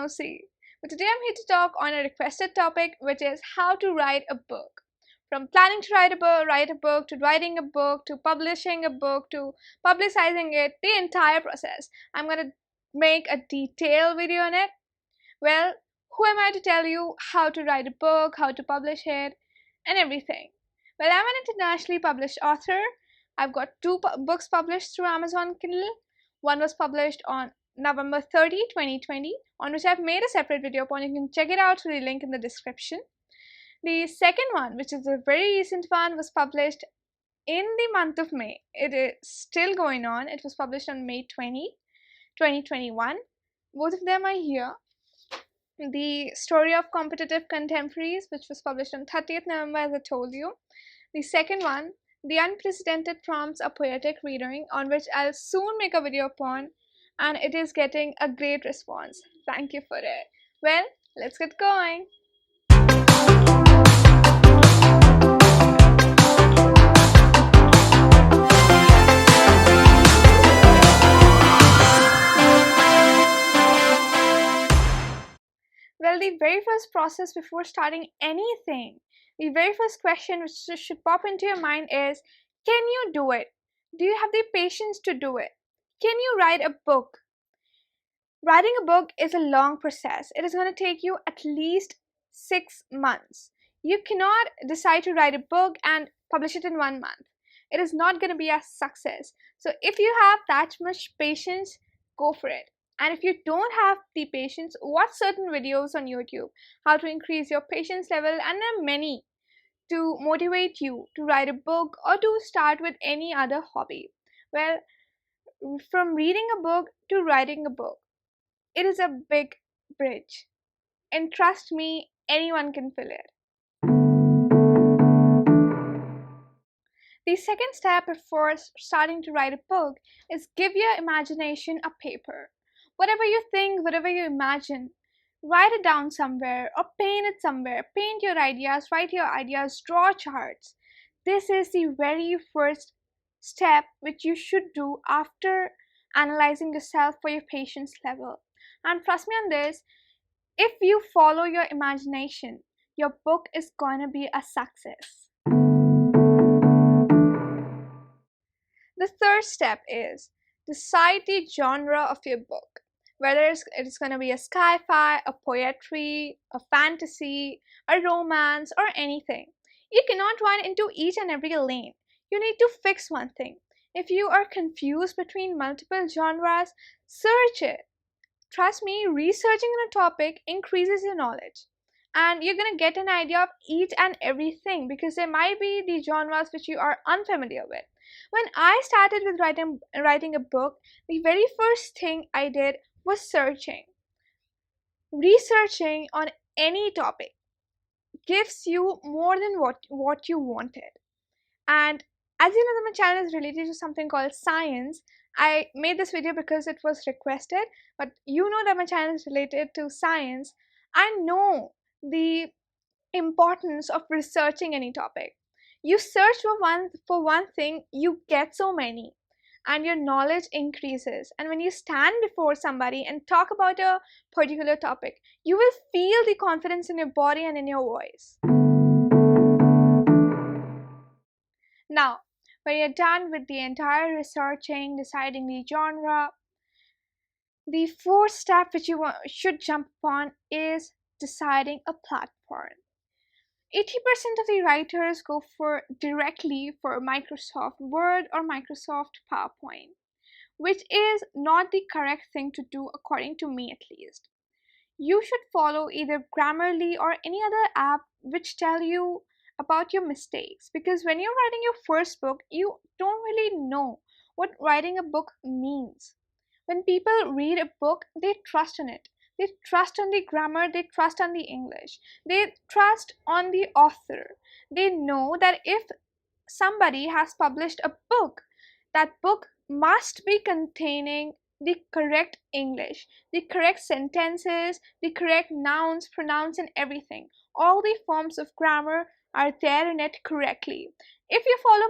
nosy. But today I'm here to talk on a requested topic, which is how to write a book. From planning to write a book, to writing a book, to publishing a book, to publicizing it, the entire process. I'm going to make a detailed video on it. Well, who am I to tell you how to write a book, how to publish it, and everything? Well, I'm an internationally published author. I've got two books published through Amazon Kindle. One was published on November 30, 2020, on which I've made a separate video upon. You can check it out through the link in the description. The second one, which is a very recent one, was published in the month of May. It is still going on. It was published on May 20, 2021. Both of them are here. The Story of Competitive Contemporaries, which was published on 30th November, as I told you. The second one, The Unprecedented Prompts, a Poetic Reading, on which I'll soon make a video upon, and it is getting a great response. Thank you for it. Well, let's get going. Well, the very first process before starting anything, the very first question which should pop into your mind is, can you do it? Do you have the patience to do it? Can you write a book? Writing a book is a long process. It is going to take you at least 6 months. You cannot decide to write a book and publish it in 1 month. It is not going to be a success. So if you have that much patience, go for it. And if you don't have the patience, watch certain videos on YouTube, how to increase your patience level, and there are many to motivate you to write a book or to start with any other hobby. Well, from reading a book to writing a book, it is a big bridge. And trust me, anyone can fill it. The second step before starting to write a book is give your imagination a paper. Whatever you think, whatever you imagine, write it down somewhere or paint it somewhere. Paint your ideas, write your ideas, draw charts. This is the very first step which you should do after analyzing yourself for your patience level. And trust me on this, if you follow your imagination, your book is going to be a success. The third step is decide the genre of your book. Whether it's going to be a sci-fi, a poetry, a fantasy, a romance, or anything. You cannot run into each and every lane. You need to fix one thing. If you are confused between multiple genres, search it. Trust me, researching on a topic increases your knowledge. And you're going to get an idea of each and everything because there might be the genres which you are unfamiliar with. When I started with writing a book, the very first thing I did was searching. Researching on any topic gives you more than what you wanted. And as you know that my channel is related to something called science, I made this video because it was requested, but you know that my channel is related to science. I know the importance of researching any topic. You search for one thing, you get so many, and your knowledge increases. And when you stand before somebody and talk about a particular topic, you will feel the confidence in your body and in your voice. Now, when you're done with the entire researching, deciding the genre, the fourth step which you should jump upon is deciding a platform. 80% of the writers go directly for Microsoft Word or Microsoft PowerPoint, which is not the correct thing to do according to me at least. You should follow either Grammarly or any other app which tell you about your mistakes, because when you're writing your first book, you don't really know what writing a book means. When people read a book, they trust in it. They trust on the grammar, they trust on the English, they trust on the author. They know that if somebody has published a book, that book must be containing the correct English, the correct sentences, the correct nouns, pronouns, and everything. All the forms of grammar are there in it correctly. If you follow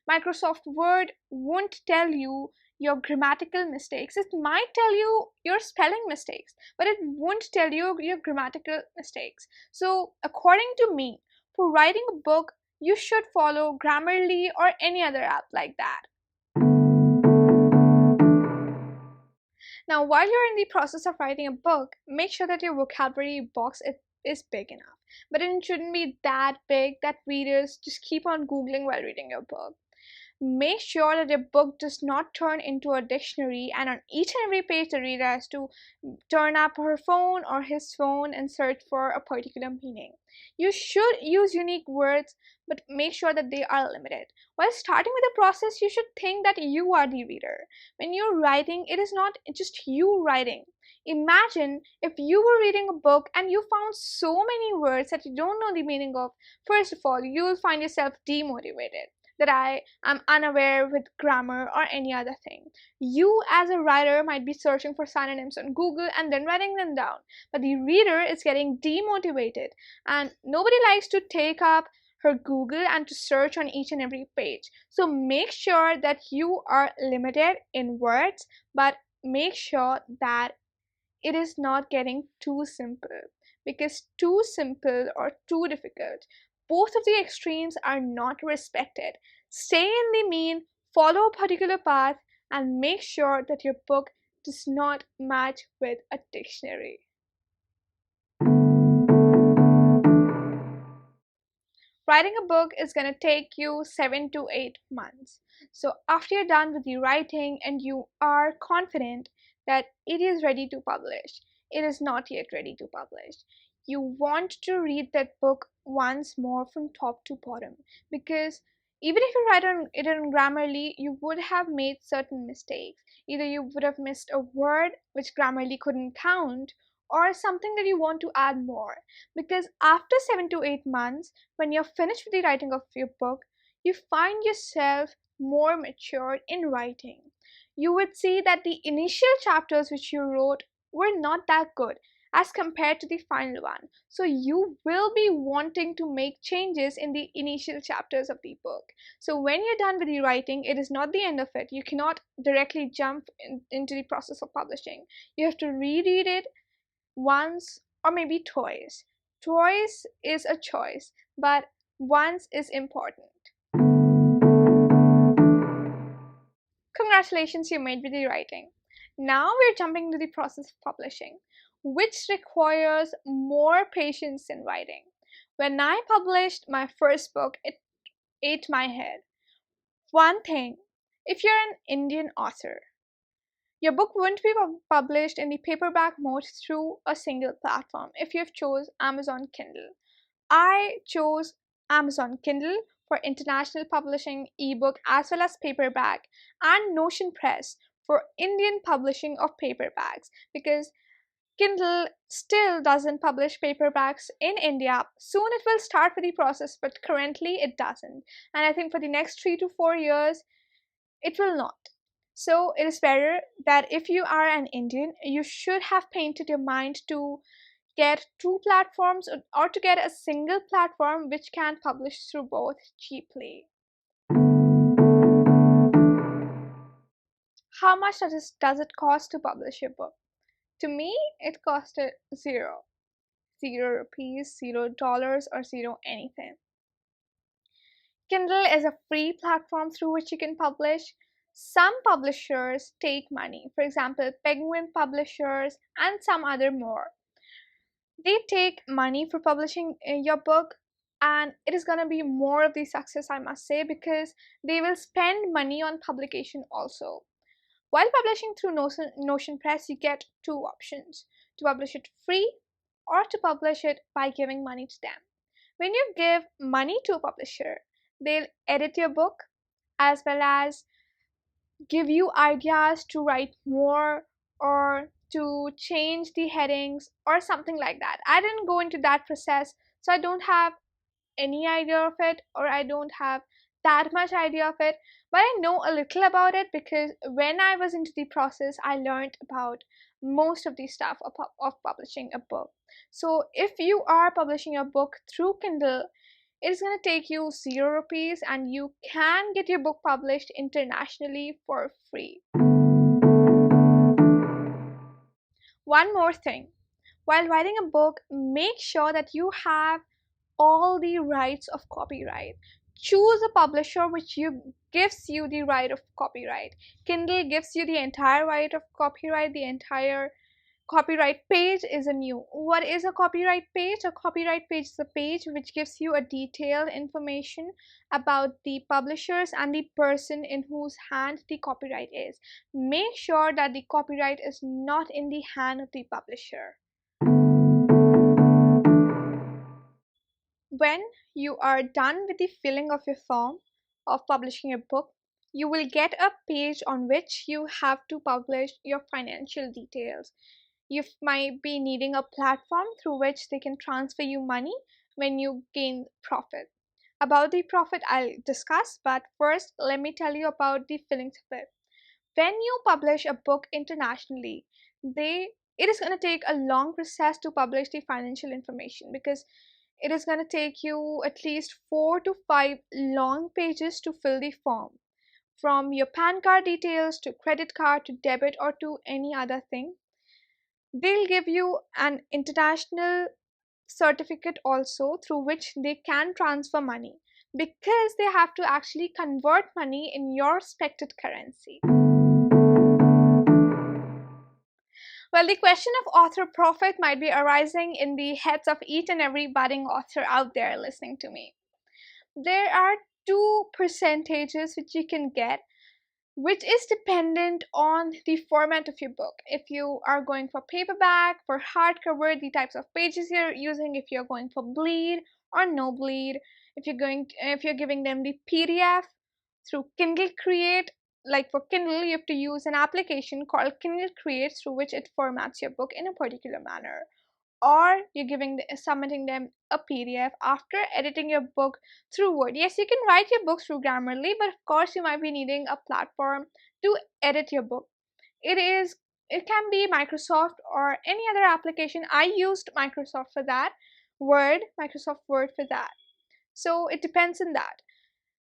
Microsoft Word won't tell you your grammatical mistakes. It might tell you your spelling mistakes, but it won't tell you your grammatical mistakes. So, according to me, for writing a book, you should follow Grammarly or any other app like that. Now, while you're in the process of writing a book, make sure that your vocabulary box is big enough. But it shouldn't be that big that readers just keep on Googling while reading your book. Make sure that your book does not turn into a dictionary, and on each and every page the reader has to turn up her phone or his phone and search for a particular meaning. You should use unique words, but make sure that they are limited. While starting with the process, you should think that you are the reader. When you're writing, it is not just you writing. Imagine if you were reading a book and you found so many words that you don't know the meaning of. First of all, you will find yourself demotivated, that I am unaware with grammar or any other thing. You, as a writer, might be searching for synonyms on Google and then writing them down, but the reader is getting demotivated, and nobody likes to take up her Google and to search on each and every page. So make sure that you are limited in words, but make sure that it is not getting too simple, because too simple or too difficult, both of the extremes are not respected. Stay in the mean, follow a particular path, and make sure that your book does not match with a dictionary. Writing a book is going to take you 7 to 8 months. So, after you're done with the writing and you are confident that it is ready to publish, it is not yet ready to publish. You want to read that book once more from top to bottom, because even if you write it on Grammarly, you would have made certain mistakes. Either you would have missed a word which Grammarly couldn't count, or something that you want to add more. Because after 7 to 8 months, when you're finished with the writing of your book, you find yourself more matured in writing. You would see that the initial chapters which you wrote were not that good as compared to the final one. So you will be wanting to make changes in the initial chapters of the book. So when you're done with the writing, it is not the end of it. You cannot directly jump into the process of publishing. You have to reread it once or maybe twice. Twice is a choice, but once is important. Congratulations, you made with the writing. Now we're jumping into the process of publishing, which requires more patience than writing. When I published my first book, it ate my head. One thing, if you're an Indian author, your book won't be published in the paperback mode through a single platform if you've chose Amazon Kindle. I chose Amazon Kindle for international publishing, ebook, as well as paperback, and Notion Press for Indian publishing of paperbacks, because Kindle still doesn't publish paperbacks in India. Soon it will start with the process, but currently it doesn't. And I think for the next 3 to 4 years, it will not. So it is better that if you are an Indian, you should have painted your mind to get two platforms, or to get a single platform which can publish through both cheaply. How much does it cost to publish your book? To me, it costed zero. 0 rupees, $0, or zero anything. Kindle is a free platform through which you can publish. Some publishers take money, for example, Penguin Publishers and some other more. They take money for publishing your book, and it is going to be more of the success, I must say, because they will spend money on publication also. While publishing through Notion Press, you get two options: to publish it free or to publish it by giving money to them. When you give money to a publisher, they'll edit your book as well as give you ideas to write more, or to change the headings or something like that. I didn't go into that process, so I don't have any idea of it, or I don't have that much idea of it, but I know a little about it because when I was into the process, I learned about most of the stuff of publishing a book. So if you are publishing your book through Kindle, it is going to take you 0 rupees, and you can get your book published internationally for free. One more thing, while writing a book, make sure that you have all the rights of copyright. Choose a publisher which gives you the right of copyright. Kindle gives you the entire right of copyright. The entire copyright page is a new. What is a copyright page? A copyright page is a page which gives you a detailed information about the publishers and the person in whose hand the copyright is. Make sure that the copyright is not in the hand of the publisher. When you are done with the filling of your form of publishing a book, you will get a page on which you have to publish your financial details. You might be needing a platform through which they can transfer you money when you gain profit. About the profit, I'll discuss, but first, let me tell you about the fillings of it. When you publish a book internationally, it is going to take a long process to publish the financial information, because it is going to take you at least 4 to 5 long pages to fill the form, from your PAN card details to credit card to debit or to any other thing. They'll give you an international certificate also through which they can transfer money, because they have to actually convert money in your respected currency. Well, the question of author profit might be arising in the heads of each and every budding author out there listening to me. There are two percentages which you can get, which is dependent on the format of your book. If you are going for paperback, for hardcover, the types of pages you're using, if you're going for bleed or no bleed, if you're giving them the PDF through Kindle Create. Like for Kindle, you have to use an application called Kindle Create through which it formats your book in a particular manner. Or you're submitting them a PDF after editing your book through Word. Yes, you can write your book through Grammarly, but of course you might be needing a platform to edit your book. It can be Microsoft or any other application. I used Microsoft for that. Microsoft Word for that. So it depends on that.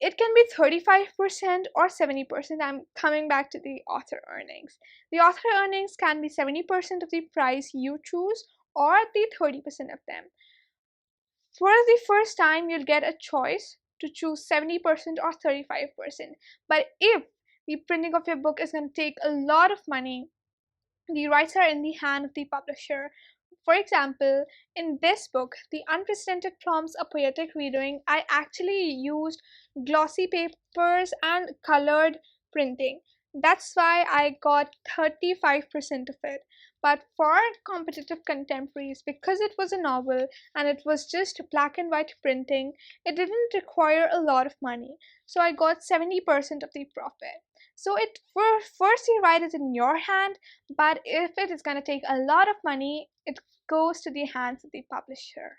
It can be 35% or 70%. I'm coming back to the author earnings. The author earnings can be 70% of the price you choose, or the 30% of them. For the first time, you'll get a choice to choose 70% or 35%. But if the printing of your book is going to take a lot of money, the rights are in the hand of the publisher. For example, in this book, The Unprecedented Prompts, a Poetic Redoing, I actually used glossy papers and colored printing. That's why I got 35% of it. But for competitive contemporaries, because it was a novel and it was just black and white printing, it didn't require a lot of money. So I got 70% of the profit. So it first you write it in your hand, but if it is going to take a lot of money, it goes to the hands of the publisher.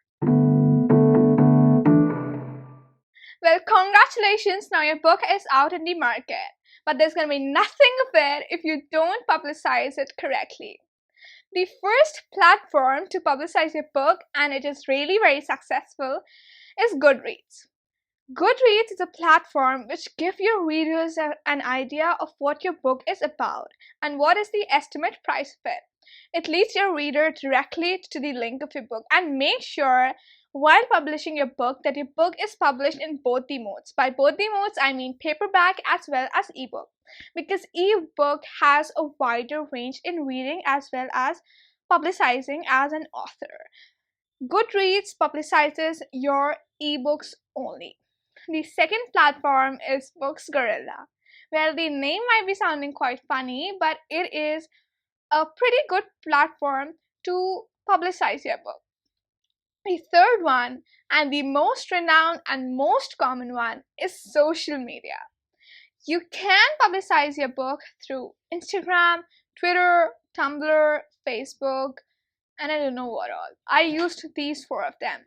Well, congratulations, now your book is out in the market, but there's going to be nothing of it if you don't publicize it correctly. The first platform to publicize your book, and it is really very successful, is Goodreads. Goodreads is a platform which gives your readers an idea of what your book is about and what is the estimate price of it. It leads your reader directly to the link of your book, and make sure while publishing your book that your book is published in both the modes. By both the modes, I mean paperback as well as ebook, because ebook has a wider range in reading as well as publicizing as an author. Goodreads publicizes your ebooks only. The second platform is Books Gorilla. Well, the name might be sounding quite funny, but it is a pretty good platform to publicize your book. The third one, and the most renowned and most common one, is social media. You can publicize your book through Instagram, Twitter, Tumblr, Facebook, and I don't know what all. I used these four of them.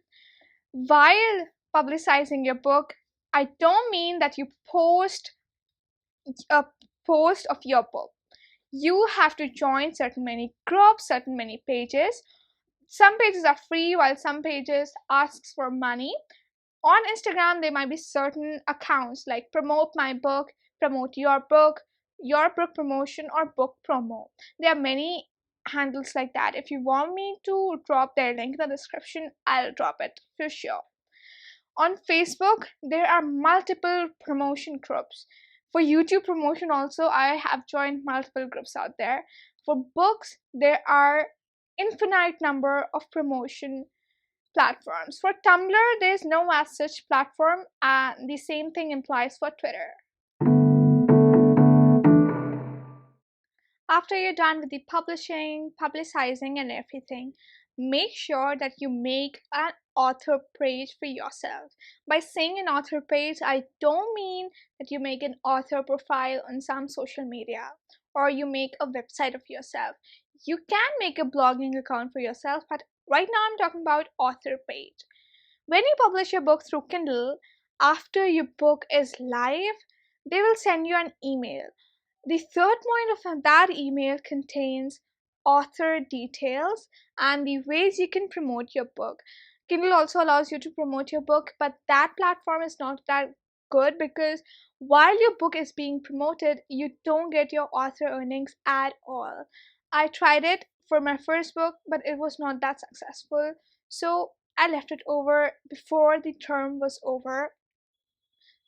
While publicizing your book, I don't mean that you post a post of your book. You have to join certain many groups, certain many pages. Some pages are free while some pages asks for money. On Instagram, there might be certain accounts like Promote My Book, Promote Your Book promotion, or book promo. There are many handles like that. If you want me to drop their link in the description, I'll drop it for sure. On Facebook, there are multiple promotion groups. For YouTube promotion also, I have joined multiple groups out there. For books, there are infinite number of promotion platforms. For Tumblr, there is no as such platform, and the same thing implies for Twitter. After you're done with the publishing, publicizing, and everything, make sure that you make an author page for yourself. By saying an author page, I don't mean that you make an author profile on some social media or you make a website of yourself. You can make a blogging account for yourself, but right now I'm talking about author page. When you publish your book through Kindle, after your book is live, they will send you an email. The third point of that email contains author details and the ways you can promote your book. Kindle also allows you to promote your book, but that platform is not that good because while your book is being promoted, you don't get your author earnings at all. I tried it for my first book, but it was not that successful. So I left it over before the term was over.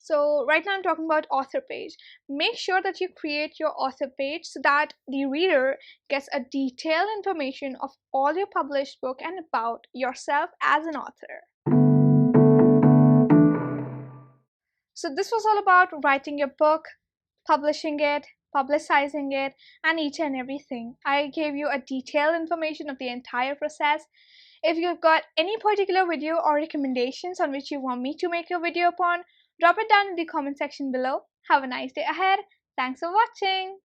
So right now I'm talking about author page. Make sure that you create your author page so that the reader gets a detailed information of all your published book and about yourself as an author. So this was all about writing your book, publishing it, publicizing it, and each and everything. I gave you a detailed information of the entire process. If you've got any particular video or recommendations on which you want me to make a video upon, drop it down in the comment section below. Have a nice day ahead. Thanks for watching.